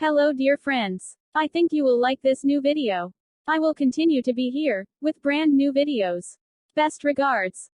Hello dear friends. I think you will like this new video. I will continue to be here, with brand new videos. Best regards.